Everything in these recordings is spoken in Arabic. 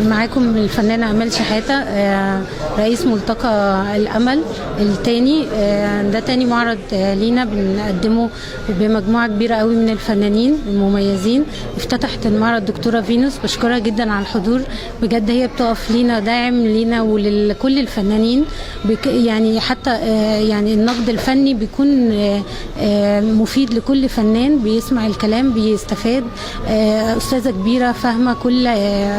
معاكم الفنانة أمال شحاتة، رئيس ملتقى الأمل التاني. ده تاني معرض لينا بنقدمه بمجموعة كبيرة قوي من الفنانين المميزين. افتتحت المعرض دكتورة فينوس، بشكرها جدا على الحضور، بجد هي بتقف لينا داعم لينا ولكل الفنانين. يعني حتى يعني النقد الفني بيكون مفيد لكل فنان، بيسمع الكلام بيستفاد. أستاذة كبيرة فاهمة كل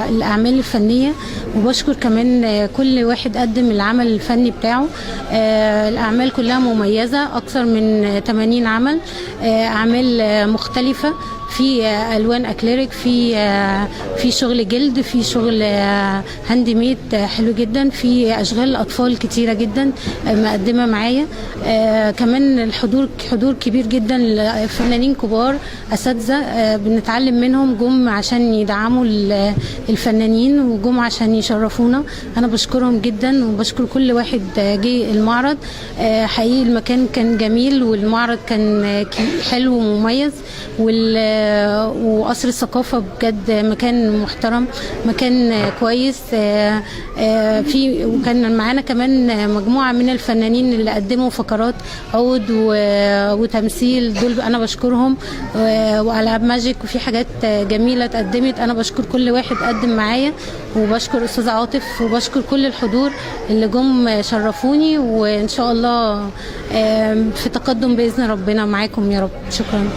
الأعمال الفنية، وبشكر كمان كل واحد قدم العمل الفني بتاعه. الأعمال كلها مميزة، أكثر من 80 عمل، أعمال مختلفة، في الوان اكليريك، في شغل جلد، في شغل هاند ميد حلو جدا، في اشغال اطفال كتيره جدا مقدمه معايا. كمان الحضور حضور كبير جدا، فنانين كبار اساتذه بنتعلم منهم، جم عشان يدعموا الفنانين وجم عشان يشرفونا. انا بشكرهم جدا وبشكر كل واحد جه المعرض. حقيقي المكان كان جميل والمعرض كان حلو ومميز، وقصر الثقافة بجد مكان محترم، مكان كويس. وكان معانا كمان مجموعة من الفنانين اللي قدموا فقرات عود وتمثيل، دول أنا بشكرهم، وألعاب ماجيك، وفي حاجات جميلة اتقدمت. أنا بشكر كل واحد قدم معايا، وبشكر أستاذ عاطف، وبشكر كل الحضور اللي جم شرفوني، وإن شاء الله في تقدم بإذن ربنا معاكم يا رب. شكرا.